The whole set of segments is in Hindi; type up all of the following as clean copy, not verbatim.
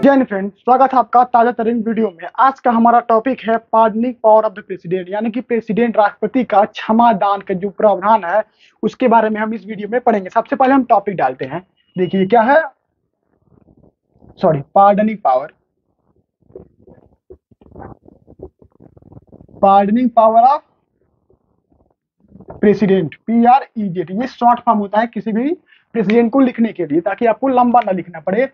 जय हिंद फ्रेंड, स्वागत है आपका ताजा तरीन वीडियो में। आज का हमारा टॉपिक है pardoning power of the president, यानी कि प्रेसिडेंट राष्ट्रपति का क्षमा दान का जो प्रावधान है उसके बारे में हम इस वीडियो में पढ़ेंगे। सबसे पहले हम टॉपिक डालते हैं। देखिए क्या है, pardoning power of president, PREZ। ये शॉर्ट फॉर्म होता है किसी भी प्रेसिडेंट को लिखने के लिए, ताकि आपको लंबा ना लिखना पड़े।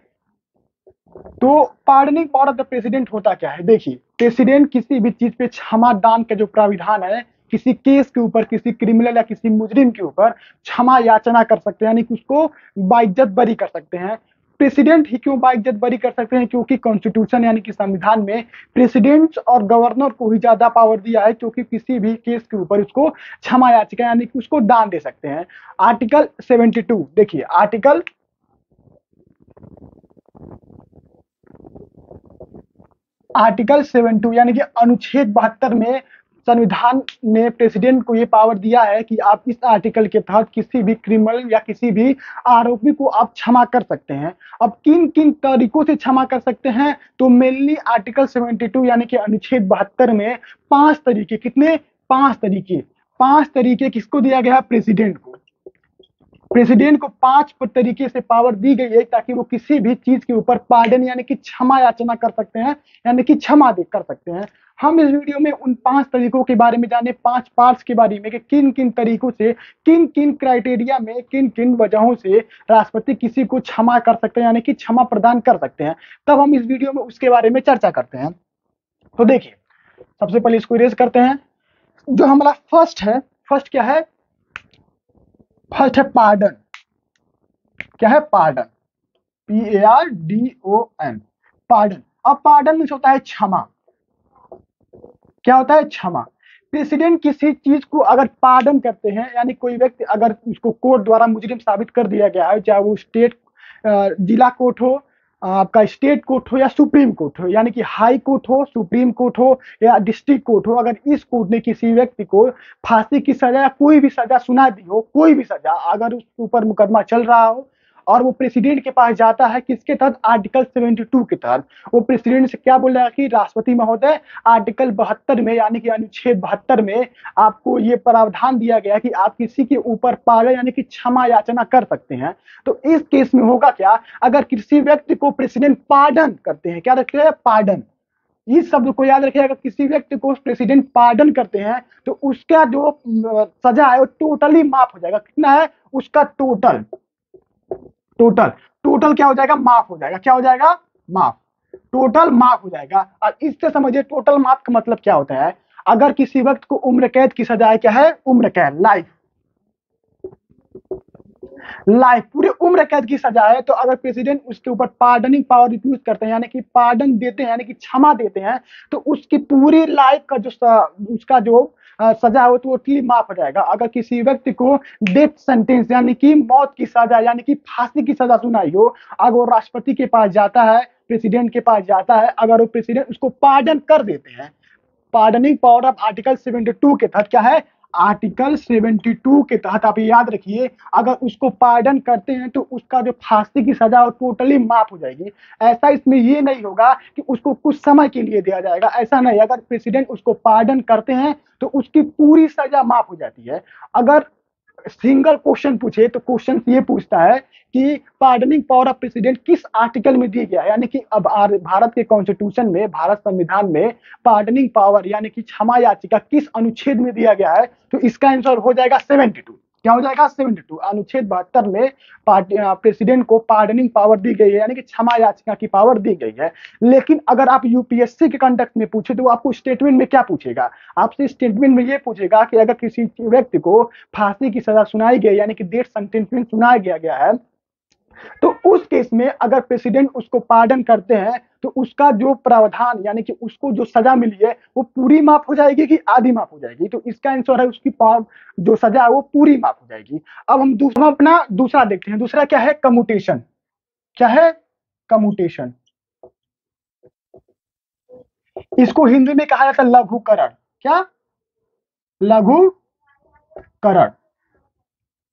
तो pardoning power of the president होता क्या है? देखिए, प्रेसिडेंट किसी भी चीज पे क्षमा दान का जो प्राविधान है, किसी केस के ऊपर, किसी क्रिमिनल या किसी मुजरिम के ऊपर क्षमा याचना कर सकते हैं, यानी कि उसको बाइज्जत बरी कर सकते हैं। प्रेसिडेंट ही क्यों बाइज्जत बरी कर सकते हैं? क्योंकि कॉन्स्टिट्यूशन यानी कि संविधान में प्रेसिडेंट और गवर्नर को ही ज्यादा पावर दिया है, क्योंकि किसी भी केस के ऊपर उसको क्षमा याचिका यानी कि उसको दान दे सकते हैं। आर्टिकल 72, देखिए आर्टिकल 72 यानी कि अनुच्छेद 72 में संविधान ने प्रेसिडेंट को ये पावर दिया है कि आप इस आर्टिकल के तहत किसी भी क्रिमिनल या किसी भी आरोपी को आप क्षमा कर सकते हैं। अब किन किन तरीकों से क्षमा कर सकते हैं? तो मेनली आर्टिकल 72 यानी कि अनुच्छेद 72 में 5 तरीके, कितने? 5 तरीके किसको दिया गया? प्रेसिडेंट को। प्रेसिडेंट को 5 तरीके से पावर दी गई है, ताकि वो किसी भी चीज के ऊपर पार्डन यानी कि क्षमा याचना कर सकते हैं, यानी कि क्षमा दे कर सकते हैं। हम इस वीडियो में उन 5 तरीकों के बारे में जाने, 5 पार्ट्स के बारे में, कि किन किन तरीकों से, किन किन क्राइटेरिया में, किन किन वजहों से राष्ट्रपति किसी को क्षमा कर सकते हैं, यानी कि क्षमा प्रदान कर सकते हैं। तब हम इस वीडियो में उसके बारे में चर्चा करते हैं। तो देखिए, सबसे पहले इसको इरेज करते हैं। जो हमारा फर्स्ट क्या है? फर्स्ट है पार्डन। क्या है? Pardon, PARDON, pardon. अब पार्डन में होता है क्षमा। क्या होता है? क्षमा। प्रेसिडेंट किसी चीज को अगर पार्डन करते हैं, यानी कोई व्यक्ति अगर उसको कोर्ट द्वारा मुजरिम साबित कर दिया गया है, चाहे वो स्टेट जिला कोर्ट हो, आपका स्टेट कोर्ट हो या सुप्रीम कोर्ट हो, यानी कि हाई कोर्ट हो, सुप्रीम कोर्ट हो या डिस्ट्रिक्ट कोर्ट हो, अगर इस कोर्ट ने किसी व्यक्ति को फांसी की सजा या कोई भी सजा सुना दी हो, कोई भी सजा, अगर उसके ऊपर मुकदमा चल रहा हो और वो प्रेसिडेंट के पास जाता है, किसके तहत? आर्टिकल 72 के तहत। वो प्रेसिडेंट से क्या बोलेगा कि राष्ट्रपति महोदय, आर्टिकल 72 में यानी कि अनुच्छेद 72 में आपको ये प्रावधान दिया गया कि आप किसी के ऊपर पार्डन यानी कि क्षमा याचना कर सकते हैं। तो इस केस में होगा क्या? अगर किसी व्यक्ति को प्रेसिडेंट पार्डन करते हैं, क्या रखते हैं? पार्डन। इस शब्द को याद रखिए, अगर किसी व्यक्ति को प्रेसिडेंट पार्डन करते हैं तो उसका जो सजा है वो टोटली माफ हो जाएगा। कितना है उसका? टोटल क्या हो जाएगा? माफ हो जाएगा। क्या हो जाएगा? माफ। टोटल माफ हो जाएगा। और इससे समझिए टोटल माफ का मतलब क्या होता है। अगर किसी वक्त को उम्र कैद की सजा है, क्या है? उम्र कैद, लाइफ पूरी उम्र कैद की सजा है, तो अगर प्रेसिडेंट उसके ऊपर पार्डनिंग पावर यूज करते हैं, यानी कि पार्डन देते हैं, यानी कि क्षमा देते हैं, तो उसकी पूरी लाइफ का जो उसका जो सजा है वो टोटली माफ हो जाएगा। अगर किसी व्यक्ति को डेथ सेंटेंस यानी कि मौत की सजा यानी कि फांसी की सजा सुनाई हो, अगर वो राष्ट्रपति के पास जाता है, प्रेसिडेंट के पास जाता है, अगर वो प्रेसिडेंट उसको पार्डन कर देते हैं, पार्डनिंग पावर ऑफ आर्टिकल 72 के तहत, क्या है? आर्टिकल 72 के तहत आप याद रखिए, अगर उसको पार्डन करते हैं तो उसका जो फांसी की सजा वो टोटली माफ हो जाएगी। ऐसा इसमें ये नहीं होगा कि उसको कुछ समय के लिए दिया जाएगा, ऐसा नहीं। अगर प्रेसिडेंट उसको पार्डन करते हैं तो उसकी पूरी सजा माफ हो जाती है। अगर सिंगल क्वेश्चन पूछे तो क्वेश्चन ये पूछता है कि पार्डनिंग पावर ऑफ प्रेसिडेंट किस आर्टिकल में दी गया है, यानी कि अब भारत के कॉन्स्टिट्यूशन में, भारत संविधान में पार्डनिंग पावर यानी कि क्षमा याचिका किस अनुच्छेद में दिया गया है? तो इसका आंसर हो जाएगा 72। क्या हो जाएगा? 72। अनुच्छेद 72 में प्रेसिडेंट को पार्डनिंग पावर दी गई है, यानी कि क्षमा याचिका की पावर दी गई है। लेकिन अगर आप यूपीएससी के कंडक्ट में पूछे तो आपको स्टेटमेंट में क्या पूछेगा? आपसे स्टेटमेंट में ये पूछेगा कि अगर किसी व्यक्ति को फांसी की सजा सुनाई गई यानी कि डेथ सेंटेंसमेंट सुनाया गया है, तो उस केस में अगर प्रेसिडेंट उसको पार्डन करते हैं तो उसका जो प्रावधान यानी कि उसको जो सजा मिली है वो पूरी माफ हो जाएगी कि आधी माफ हो जाएगी? तो इसका आंसर है उसकी जो सजा है वो पूरी माफ हो जाएगी। अब हम अपना दूसरा देखते हैं। दूसरा क्या है? कम्यूटेशन। क्या है? कम्यूटेशन। इसको हिंदी में कहा जाता है लघुकरण। क्या? लघुकरण।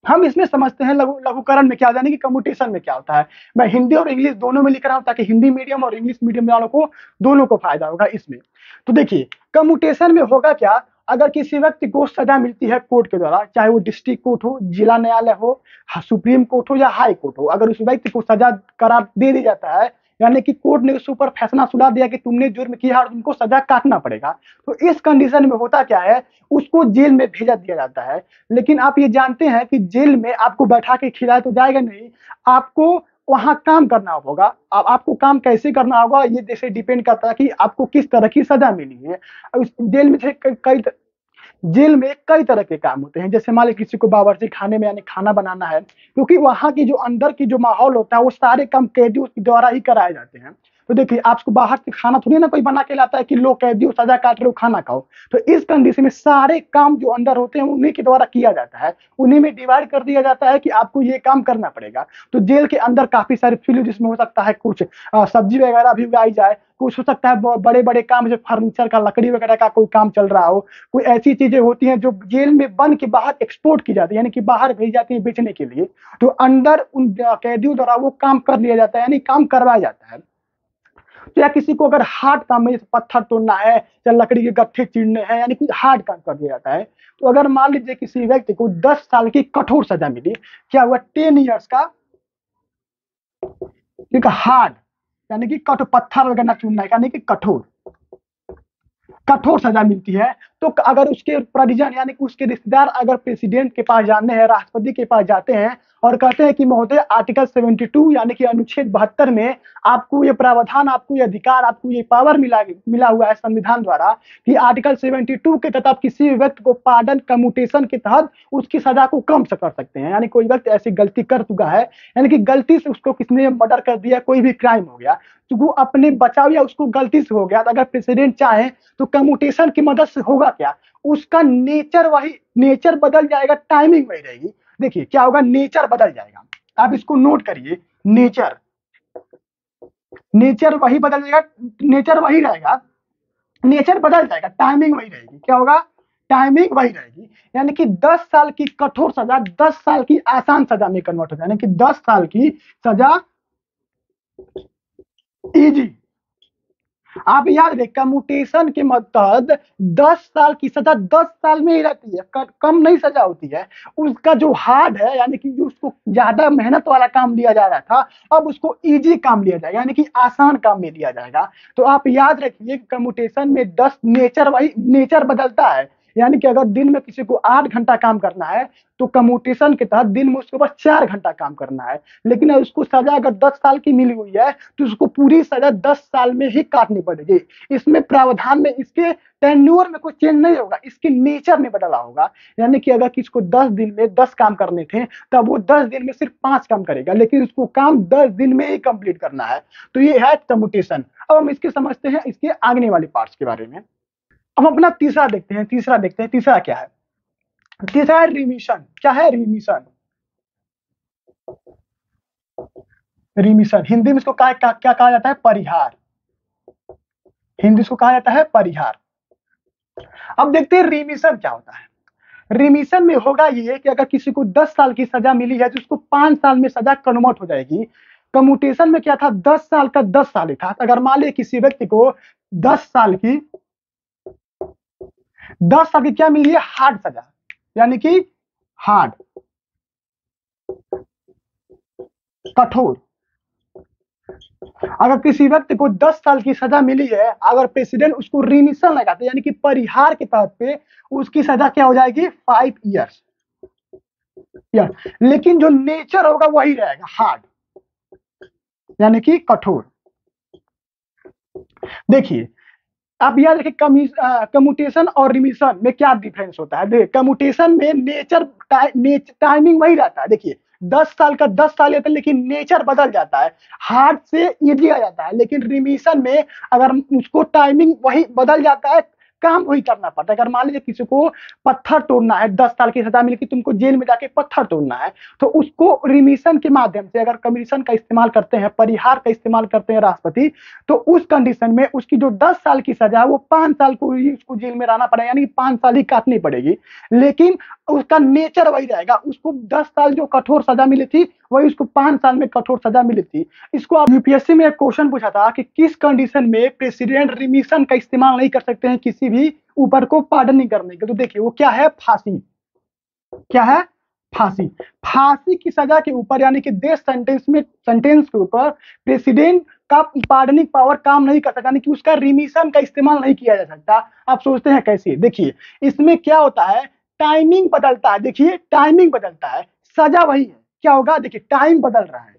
हम इसमें समझते हैं लघुकरण में क्या होता है, यानी कि कम्यूटेशन में क्या होता है। मैं हिंदी और इंग्लिश दोनों में लिख रहा हूं ताकि हिंदी मीडियम और इंग्लिश मीडियम वालों को दोनों को फायदा होगा इसमें। तो देखिए कम्यूटेशन में होगा क्या, अगर किसी व्यक्ति को सजा मिलती है कोर्ट के द्वारा, चाहे वो डिस्ट्रिक्ट कोर्ट हो, जिला न्यायालय हो, सुप्रीम कोर्ट हो या हाई कोर्ट हो, अगर उस व्यक्ति को सजा करार दे दी जाता है, यानी कि कोर्ट ने उसके ऊपर फैसला सुना दिया कि तुमने जुर्म किया और तुमको सजा काटना पड़ेगा, तो इस कंडीशन में होता क्या है, उसको जेल में भेजा दिया जाता है। लेकिन आप ये जानते हैं कि जेल में आपको बैठा के खिलाया तो जाएगा नहीं, आपको वहां काम करना होगा। अब आपको काम कैसे करना होगा ये जैसे डिपेंड करता है कि आपको किस तरह की सजा मिली है। उस जेल में जेल में कई तरह के काम होते हैं, जैसे मान लीजिए किसी को बावर्ची खाने में यानी खाना बनाना है, क्योंकि वहां की जो अंदर की जो माहौल होता है वो सारे काम कैदियों के द्वारा ही कराए जाते हैं। तो देखिए आपको बाहर से खाना थोड़ी ना कोई बना के लाता है कि लो कैदियों सजा काट रहे हो खाना खाओ। तो इस कंडीशन में सारे काम जो अंदर होते हैं उन्हीं के द्वारा किया जाता है, उन्हीं में डिवाइड कर दिया जाता है कि आपको ये काम करना पड़ेगा। तो जेल के अंदर काफी सारे फील्ड जिसमें हो सकता है कुछ सब्जी वगैरह भी उगाई जाए, कुछ हो सकता है बड़े बड़े काम जैसे फर्नीचर का, लकड़ी वगैरह का कोई काम चल रहा हो, कोई ऐसी चीजें होती हैं जो जेल में बन के बाहर एक्सपोर्ट की जाती है, यानी कि बाहर भेजी जाती है बेचने के लिए। तो अंदर उन कैदियों द्वारा वो काम कर लिया जाता है, यानी काम करवाया जाता है। तो या किसी को अगर हार्ड काम में जैसे पत्थर तोड़ना है या लकड़ी के गट्ठे चीरने हैं, यानी कुछ हार्ड काम कर दिया जाता है। तो अगर मान लीजिए किसी व्यक्ति को 10 साल की कठोर सजा मिली, क्या हुआ 10 ईयर्स का हार्ड, यानी कि कठोर पत्थर वगैरह चुनना है, यानी कि कठोर कठोर सजा मिलती है, तो अगर उसके परिजन यानी कि उसके रिश्तेदार अगर प्रेसिडेंट के पास जाते हैं, राष्ट्रपति के पास जाते हैं और कहते हैं कि महोदय आर्टिकल 72 यानी कि अनुच्छेद 72 में आपको ये प्रावधान, आपको ये अधिकार, आपको ये पावर मिला हुआ है संविधान द्वारा कि आर्टिकल 72 के तहत आप किसी व्यक्ति को पार्डन कम्यूटेशन के तहत उसकी सजा को कम से कर सकते हैं। यानी कोई व्यक्ति ऐसी गलती कर चुका है, यानी कि गलती से उसको किसने मर्डर कर दिया, कोई भी क्राइम हो गया, तो वो अपने बचाव या उसको गलती से हो गया, तो अगर प्रेसिडेंट चाहे तो कम्यूटेशन की मदद से होगा क्या, उसका नेचर बदल जाएगा, टाइमिंग वही रहेगी। देखिए क्या होगा, नेचर बदल जाएगा, आप इसको नोट करिए, नेचर वही बदल जाएगा, नेचर वही रहेगा, नेचर बदल जाएगा, टाइमिंग वही रहेगी। क्या होगा, टाइमिंग वही रहेगी, यानी कि 10 साल की कठोर सजा 10 साल की आसान सजा में कन्वर्ट हो जाए, यानी कि 10 साल की सजा इजी। आप याद रखें कम्यूटेशन के मतलब 10 साल की सजा 10 साल में ही रहती है, कम नहीं सजा होती है। उसका जो हार्ड है, यानी कि जो उसको ज्यादा मेहनत वाला काम दिया जा रहा था, अब उसको इजी काम लिया जाएगा, यानी कि आसान काम में लिया जाएगा। तो आप याद रखिए कम्यूटेशन में 10 नेचर बदलता है, यानी कि अगर दिन में किसी को 8 घंटा काम करना है तो कम्यूटेशन के तहत दिन में उसके पास 4 घंटा काम करना है। लेकिन उसको सजा अगर 10 साल की मिली हुई है तो उसको पूरी सजा 10 साल में ही काटनी पड़ेगी। इसमें प्रावधान में इसके टेन्योर में कोई चेंज नहीं होगा, इसके नेचर में बदला होगा। यानी कि अगर किसी को 10 दिन में 10 काम करने थे तब वो 10 दिन में सिर्फ 5 काम करेगा, लेकिन उसको काम 10 दिन में ही कंप्लीट करना है। तो ये है कम्यूटेशन। अब हम इसके समझते हैं इसके आगे वाले पार्ट्स के बारे में। हम अपना तीसरा देखते हैं, तीसरा क्या है, तीसरा है रिमिशन। क्या है रिमिशन, हिंदी में इसको क्या कहा जाता है, परिहार, हिंदी इसको कहा जाता है परिहार। अब देखते हैं रिमिशन क्या होता है। रिमिशन में होगा ये कि अगर किसी को 10 साल की सजा मिली है तो उसको 5 साल में सजा कन्वर्ट हो जाएगी। कम्यूटेशन में क्या था, 10 साल का 10 साल ही था। अगर मान लीजिए किसी व्यक्ति को 10 साल की 10 साल की क्या मिली है, हार्ड सजा, यानी कि हार्ड कठोर। अगर किसी व्यक्ति को 10 साल की सजा मिली है, अगर प्रेसिडेंट उसको रिमिशन लगाते यानी कि परिहार के तहत पे उसकी सजा क्या हो जाएगी, 5 ईयर्स। लेकिन जो नेचर होगा वही रहेगा, हार्ड यानी कि कठोर। देखिए आप याद रखिए कम्यूटेशन और रिमिशन में क्या डिफरेंस होता है। देखिए कम्यूटेशन में नेचर टाइमिंग वही रहता है। देखिए 10 साल का 10 साल लेता है, लेकिन नेचर बदल जाता है, हार्ड से इजी आ जाता है। लेकिन रिमिशन में अगर उसको टाइमिंग वही बदल जाता है, काम वही करना पड़ता है। अगर मान लीजिए किसी को पत्थर तोड़ना है, 10 साल की सजा मिली कि तुमको जेल में जाके पत्थर तोड़ना है, तो उसको रिमिशन के माध्यम से, अगर कमीशन का इस्तेमाल करते हैं, परिहार का इस्तेमाल करते हैं राष्ट्रपति, तो उस कंडीशन में उसकी जो 10 साल की सजा है वो 5 साल को ही उसको जेल में रहना पड़ेगा, यानी कि 5 साल ही काटनी पड़ेगी। लेकिन उसका नेचर वही रहेगा, उसको 10 साल जो कठोर सजा मिली थी वही उसको 5 साल में कठोर सजा मिली थी। इसको आप यूपीएससी में एक क्वेश्चन पूछा था कि किस कंडीशन में प्रेसिडेंट रिमिशन का इस्तेमाल नहीं कर सकते हैं किसी भी ऊपर को पार्डन नहीं करने के। तो देखिए वो क्या है, फांसी। क्या है, फांसी। फांसी की सजा के ऊपर, यानी कि डेथ सेंटेंस के ऊपर प्रेसिडेंट का पार्डनिंग पावर काम नहीं कर सकता, यानी कि उसका रिमिशन का इस्तेमाल नहीं किया जा सकता। आप सोचते हैं कैसे? देखिए इसमें क्या होता है, टाइमिंग बदलता है। देखिए टाइमिंग बदलता है, सजा वही है। क्या होगा, देखिए टाइम बदल रहा है,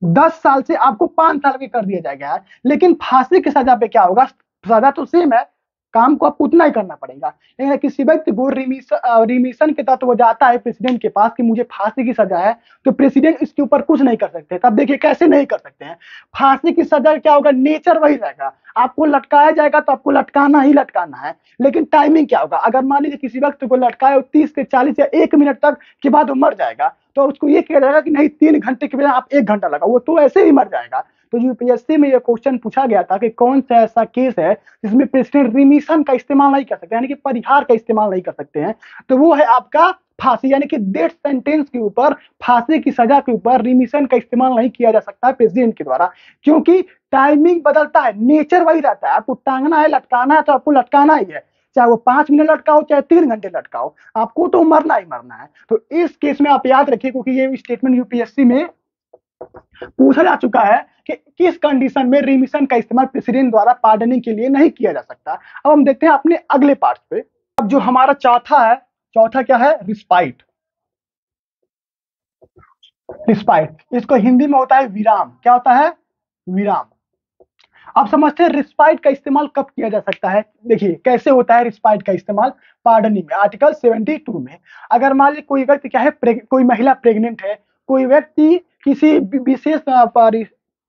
10 साल से आपको 5 साल में कर दिया जाएगा, लेकिन फांसी की सजा पे क्या होगा, सजा तो सेम है, काम को आपको उतना ही करना पड़ेगा। लेकिन किसी व्यक्ति को रिमिशन के तहत वो जाता है प्रेसिडेंट के पास कि मुझे फांसी की सजा है, तो प्रेसिडेंट इसके ऊपर कुछ नहीं कर सकते। तब देखिए कैसे नहीं कर सकते हैं, फांसी की सजा क्या होगा, नेचर वही रहेगा, आपको लटकाया जाएगा तो आपको लटकाना ही लटकाना है। लेकिन टाइमिंग क्या होगा, अगर मान लीजिए किसी व्यक्ति को लटकाए 30 से 40 या 1 मिनट तक के बाद वो मर जाएगा, तो उसको ये किया जाएगा कि नहीं 3 घंटे के बजाय आप 1 घंटा लगाओ, वो तो ऐसे ही मर जाएगा। तो यूपीएससी में ये क्वेश्चन पूछा गया था कि कौन सा ऐसा केस है जिसमें प्रेसिडेंट रिमिशन का इस्तेमाल नहीं कर सकते, यानी कि परिहार का इस्तेमाल नहीं कर सकते हैं। तो वो है आपका फांसी, यानी कि डेथ सेंटेंस के ऊपर, फांसी की सजा के ऊपर रिमिशन का इस्तेमाल नहीं किया जा सकता है प्रेसिडेंट के द्वारा, क्योंकि टाइमिंग बदलता है, नेचर वही रहता है। आपको टांगना है, लटकाना है तो आपको लटकाना ही है, चाहे वो 5 मिनट लटकाओ चाहे 3 घंटे लटकाओ, आपको तो मरना ही मरना है। तो इस केस में आप याद रखिए, क्योंकि ये स्टेटमेंट यूपीएससी में पूछा जा चुका है कि किस कंडीशन में रिमिशन का इस्तेमाल प्रेसिडेंट द्वारा पार्डनिंग के लिए नहीं किया जा सकता। अब हम देखते हैं अपने अगले पार्ट पे। अब जो हमारा चौथा है, चौथा क्या है, रिस्पाइट। रिस्पाइट, इसको हिंदी में होता है विराम। क्या होता है, विराम। अब समझते हैं रिस्पाइट का इस्तेमाल कब किया जा सकता है। देखिए कैसे होता है रिस्पाइट का इस्तेमाल, पार्डनिंग में, आर्टिकल 72 में। अगर मान लीजिए कोई व्यक्ति क्या है, कोई महिला प्रेग्नेंट है, कोई व्यक्ति किसी विशेष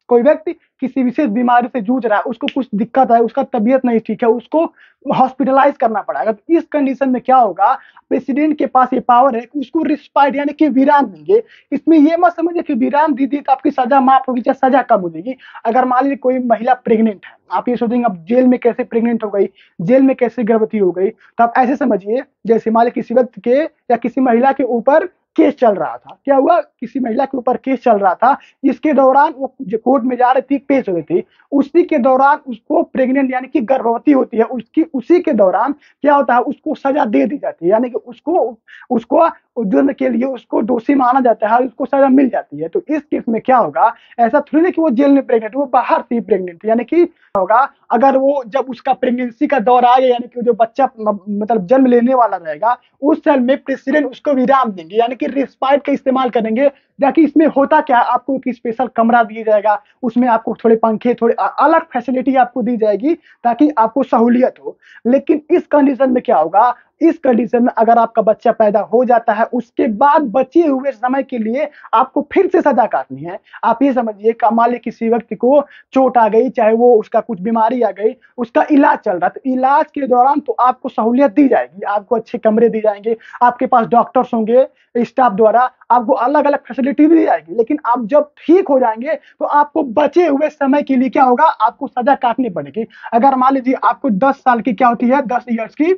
कोई व्यक्ति किसी विशेष बीमारी से जूझ रहा है, उसको कुछ दिक्कत है, उसका तबीयत नहीं ठीक है, उसको हॉस्पिटलाइज करना पड़ेगा, तो इस कंडीशन में क्या होगा, प्रेसिडेंट के पास ये पावर है कि उसको रिस्पाइट यानी कि विराम देंगे। इसमें ये मत समझिए कि विराम दी दी तो आपकी सजा माफ होगी या सजा कम हो जाएगी। अगर मान लीजिए कोई महिला प्रेग्नेंट है, आप ये सोचेंगे अब जेल में कैसे प्रेग्नेंट हो गई, जेल में कैसे गर्भवती हो गई, तो आप ऐसे समझिए जैसे मान लीजिए किसी व्यक्ति के या किसी महिला के ऊपर केस चल रहा था। क्या हुआ, किसी महिला के ऊपर केस चल रहा था, इसके दौरान वो कोर्ट में जा रही थी, पेश हो रही थी, उसी के दौरान उसको प्रेग्नेंट यानी कि गर्भवती होती है, उसकी उसी के दौरान क्या होता है, उसको सजा दे दी जाती है, यानी कि उसको उसको जुर्म के लिए उसको दोषी माना जाता है, उसको सजा मिल जाती है। तो इस केस में क्या होगा, ऐसा थोड़ी ना कि वो जेल में प्रेग्नेंट, वो बाहर से ही प्रेग्नेंट, यानी कि होगा अगर वो जब उसका प्रेगनेंसी का दौर आ गया, यानी कि जो बच्चा मतलब जन्म लेने वाला रहेगा, उस समय में प्रेसिडेंट उसको विराम देंगे, यानी कि रिस्पाइट का इस्तेमाल करेंगे। ताकि इसमें होता क्या, आपको एक स्पेशल कमरा दिया जाएगा, उसमें आपको थोड़े पंखे, थोड़े अलग फैसिलिटी आपको दी जाएगी ताकि आपको सहूलियत हो। लेकिन इस कंडीशन में क्या होगा, इस कंडीशन में अगर आपका बच्चा पैदा हो जाता है, उसके बाद बचे हुए समय के लिए आपको फिर से सजा काटनी है। आप ये समझिए कि मान लीजिए किसी व्यक्ति को चोट आ गई, चाहे वो उसका कुछ बीमारी आ गई, उसका इलाज चल रहा है, तो इलाज के दौरान तो आपको सहूलियत दी जाएगी, आपको अच्छे कमरे दिए जाएंगे, आपके पास डॉक्टर्स होंगे, स्टाफ द्वारा आपको अलग अलग फैसिलिटी दी जाएगी। लेकिन आप जब ठीक हो जाएंगे तो आपको बचे हुए समय के लिए क्या होगा, आपको सजा काटनी पड़ेगी। अगर मान लीजिए आपको 10 साल की क्या होती है, 10 ईयर्स की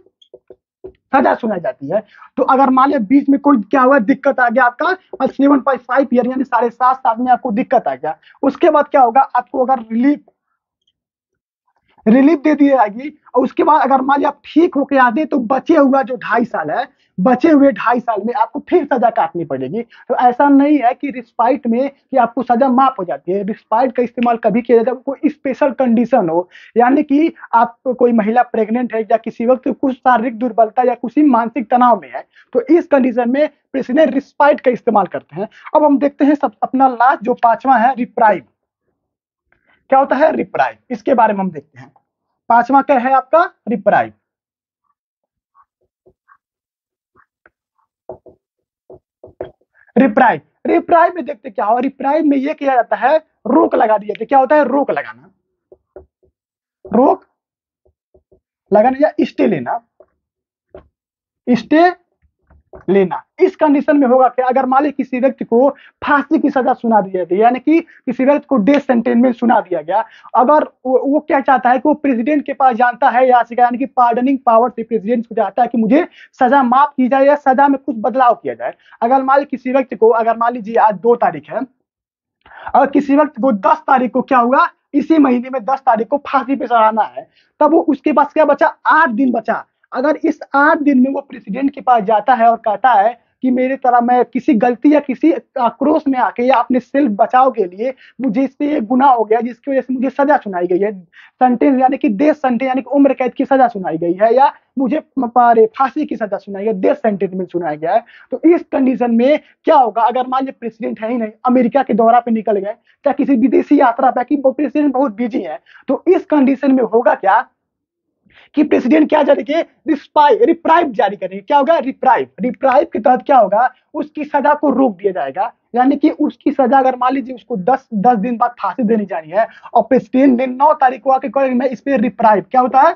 सजा सुनाई जाती है, तो अगर मान लीजिए बीच में कोई क्या हुआ, दिक्कत आ गया, आपका 7.5 ईयर यानी 7.5 साल में आपको दिक्कत आ गया, उसके बाद क्या होगा, आपको अगर रिलीफ दे दी जाएगी, और उसके बाद अगर मान लीजिए आप ठीक होके आते तो बचे हुआ जो 2.5 साल है, बचे हुए 2.5 साल में आपको फिर सजा काटनी पड़ेगी। तो ऐसा नहीं है कि रिस्पाइट में कि आपको सजा माफ हो जाती है। रिस्पाइट का इस्तेमाल कभी किया जाता है जब कोई स्पेशल कंडीशन हो, यानी कि आप कोई महिला प्रेग्नेंट है या किसी वक्त कुछ शारीरिक दुर्बलता या किसी मानसिक तनाव में है, तो इस कंडीशन में प्रेसिडेंट रिस्पाइट का इस्तेमाल करते हैं। अब हम देखते हैं सब अपना लास्ट जो 5वां है, रिप्राइव। क्या होता है रिप्राइव, इसके बारे में हम देखते हैं। 5वां क्या है आपका, रिप्राइव। रिप्राइव, रिप्राइव में देखते क्या हो, रिप्राइव में ये किया जाता है, रोक लगा दी जाती है। क्या होता है, रोक लगाना, रोक लगाना या स्टे लेना, स्टे लेना। इस कंडीशन में होगा कि अगर मान ली किसी व्यक्ति को फांसी की सजा सुना दी जाती है, यानी कि किसी व्यक्ति को डेथ सेंटेंसमेंट सुना दिया गया, अगर वो क्या चाहता है कि वो प्रेसिडेंट के पास जानता है याचिका, यानी कि पार्डनिंग पावर से प्रेसिडेंट को चाहता है कि मुझे सजा माफ की जाए या सजा में कुछ बदलाव किया जाए। अगर मान ली किसी व्यक्ति को, अगर मान लीजिए आज 2 तारीख है, और किसी व्यक्ति को 10 तारीख को क्या हुआ, इसी महीने में 10 तारीख को फांसी पे चढ़ाना है, तब वो उसके पास क्या बचा, 8 दिन बचा। अगर इस 8 दिन में वो प्रेसिडेंट के पास जाता है और कहता है कि मेरे तरह मैं किसी गलती या किसी आक्रोश में आके या अपने सेल्फ बचाव के लिए मुझे इससे ये गुनाह हो गया जिसकी वजह से मुझे सजा सुनाई गई है, सेंटेंस यानी कि डेथ सेंटेंस यानी कि उम्र कैद की सजा सुनाई गई है, या मुझे फांसी की सजा सुनाई गई, डेथ सेंटेंस में सुनाया गया है, तो इस कंडीशन में क्या होगा, अगर मान लीजिए प्रेसिडेंट है ही नहीं, अमेरिका के दौरा पे निकल गए या किसी विदेशी यात्रा पे, कि प्रेसिडेंट बहुत बिजी है, तो इस कंडीशन में होगा क्या कि प्रेसिडेंट क्या जारी करेंगे, रिप्राइव जारी करेंगे। क्या होगा, रिप्राइव। रिप्राइव के तहत क्या होगा, उसकी सजा को रोक दिया जाएगा, यानी कि उसकी सजा, अगर मान लीजिए उसको 10 दिन बाद फांसी देनी जानी है और प्रेसिडेंट ने 9 तारीख को आके कहेंगे मैं इस पे रिप्राइव, क्या होता है,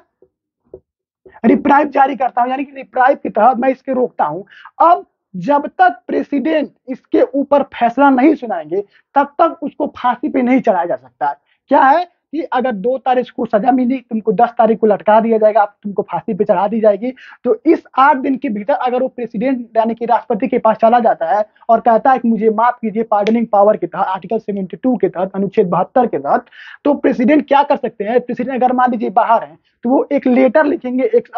रिप्राइव जारी करता हूं, यानी कि रिप्राइव के तहत मैं इसके रोकता हूं। अब जब तक प्रेसिडेंट इसके ऊपर फैसला नहीं सुनाएंगे तब तक उसको फांसी पे नहीं चढ़ाया जा सकता। क्या है कि अगर 2 तारीख को सजा मिली, तुमको 10 तारीख को लटका दिया जाएगा, तुमको फांसी पे चढ़ा दी जाएगी, तो इस 8 दिन के भीतर अगर वो प्रेसिडेंट यानी कि राष्ट्रपति के पास चला जाता है और कहता है कि मुझे माफ कीजिए पार्डनिंग पावर के तहत, आर्टिकल 72 के तहत, अनुच्छेद 72 के तहत, तो प्रेसिडेंट क्या कर सकते हैं, प्रेसिडेंट अगर मान लीजिए बाहर है तो वो एक लेटर लिखेंगे, एक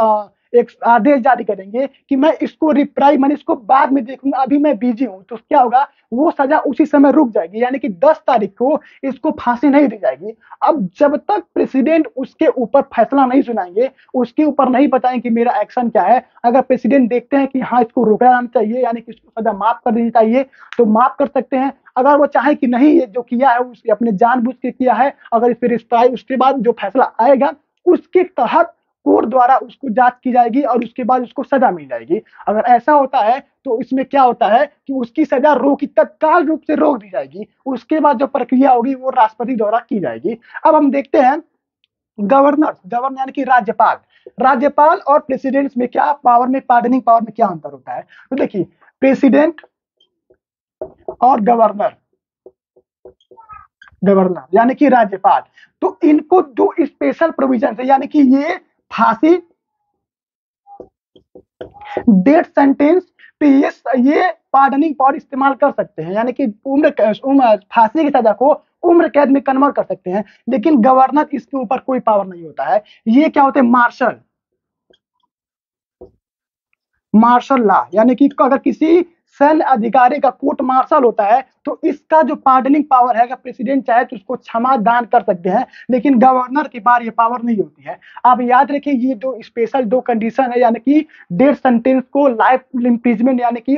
आदेश जारी करेंगे कि मैं इसको रिप्राइव, मैंने इसको बाद में देखूंगा, अभी मैं बिजी हूं, तो क्या होगा, वो सजा उसी समय रुक जाएगी, यानी कि 10 तारीख को इसको फांसी नहीं दी जाएगी। अब जब तक प्रेसिडेंट उसके ऊपर फैसला नहीं सुनाएंगे, उसके ऊपर नहीं बताएं कि मेरा एक्शन क्या है, अगर प्रेसिडेंट देखते हैं कि हाँ इसको रोका जाना चाहिए, यानी कि इसको सजा माफ कर देनी चाहिए, तो माफ कर सकते हैं। अगर वो चाहे कि नहीं ये जो किया है उसने अपने जानबूझ के किया है, अगर इस पर रिप्राइव, उसके बाद जो फैसला आएगा उसके तहत कोर्ट द्वारा उसको जांच की जाएगी और उसके बाद उसको सजा मिल जाएगी। अगर ऐसा होता है तो इसमें क्या होता है कि उसकी सजा तत्काल रूप से रोक दी जाएगी, उसके बाद जो प्रक्रिया होगी वो राष्ट्रपति द्वारा की जाएगी। अब हम देखते हैं गवर्नर यानी कि राज्यपाल और प्रेसिडेंट में क्या पावर में, पार्डनिंग पावर में क्या अंतर होता है। तो देखिए, प्रेसिडेंट और गवर्नर यानी कि राज्यपाल, तो इनको जो स्पेशल प्रोविजन है, यानी कि ये फांसी, डेथ सेंटेंस पे ये पार्डनिंग पावर इस्तेमाल कर सकते हैं, यानी कि फांसी की सजा को उम्र कैद में कन्वर्ट कर सकते हैं, लेकिन गवर्नर इसके ऊपर कोई पावर नहीं होता है। ये क्या होते हैं, मार्शल लॉ, यानी कि अगर किसी सैन्य अधिकारी का कोर्ट मार्शल होता है तो इसका जो पार्डनिंग पावर है, अगर प्रेसिडेंट चाहे तो उसको क्षमा दान कर सकते हैं, लेकिन गवर्नर के पास ये पावर नहीं होती है। आप याद रखिए, ये जो स्पेशल 2 कंडीशन है, यानी कि डेथ सेंटेंस को लाइफ इम्प्रिजमेंट यानी कि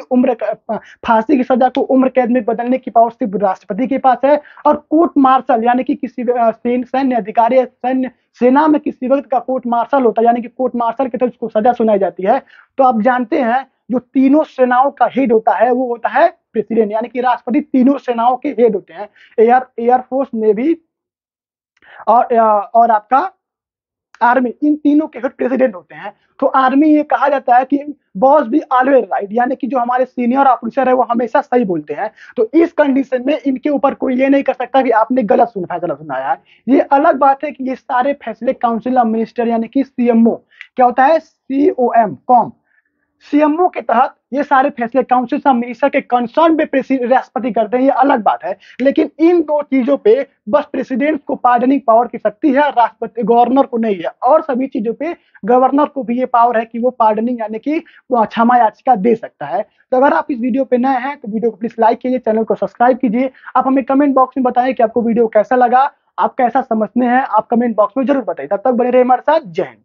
फांसी की सजा को उम्र कैद में बदलने की पावर सिर्फ राष्ट्रपति के पास है, और कोर्ट मार्शल यानी कि किसी सैन्य अधिकारी, सैन्य सेना में किसी व्यक्ति का कोर्ट मार्शल होता है, यानी कि कोर्ट मार्शल के तहत उसको सजा सुनाई जाती है। तो आप जानते हैं जो तीनों सेनाओं का हेड होता है वो होता है प्रेसिडेंट, यानी कि राष्ट्रपति तीनों सेनाओं के हेड होते हैं, एयरफोर्स, नेवी और आपका आर्मी, इन तीनों के हेड प्रेसिडेंट होते हैं। तो आर्मी ये कहा जाता है कि बॉस भी ऑलवेज राइट, यानी कि जो हमारे सीनियर ऑफिसर है वो हमेशा सही बोलते हैं। तो इस कंडीशन में इनके ऊपर कोई ये नहीं कर सकता कि आपने गलत फैसला सुनाया है। ये अलग बात है कि ये सारे फैसले काउंसिल ऑफ मिनिस्टर यानी कि सीएमओ, क्या होता है, सीएमओ के तहत ये सारे फैसले काउंसिल ऑफ मिनिस्टर के कंसर्न पे राष्ट्रपति करते हैं, ये अलग बात है। लेकिन इन 2 चीजों पे बस प्रेसिडेंट को पार्डनिंग पावर की शक्ति है, राष्ट्रपति गवर्नर को नहीं है, और सभी चीजों पे गवर्नर को भी ये पावर है कि वो पार्डनिंग यानी कि क्षमा याचिका दे सकता है। तो अगर आप इस वीडियो पे नए हैं तो वीडियो को प्लीज लाइक कीजिए, चैनल को सब्सक्राइब कीजिए। आप हमें कमेंट बॉक्स में बताएं कि आपको वीडियो कैसा लगा, आप कैसा समझते हैं, आप कमेंट बॉक्स में जरूर बताइए। तब तक बने रहे हमारे साथ। जय हिंद।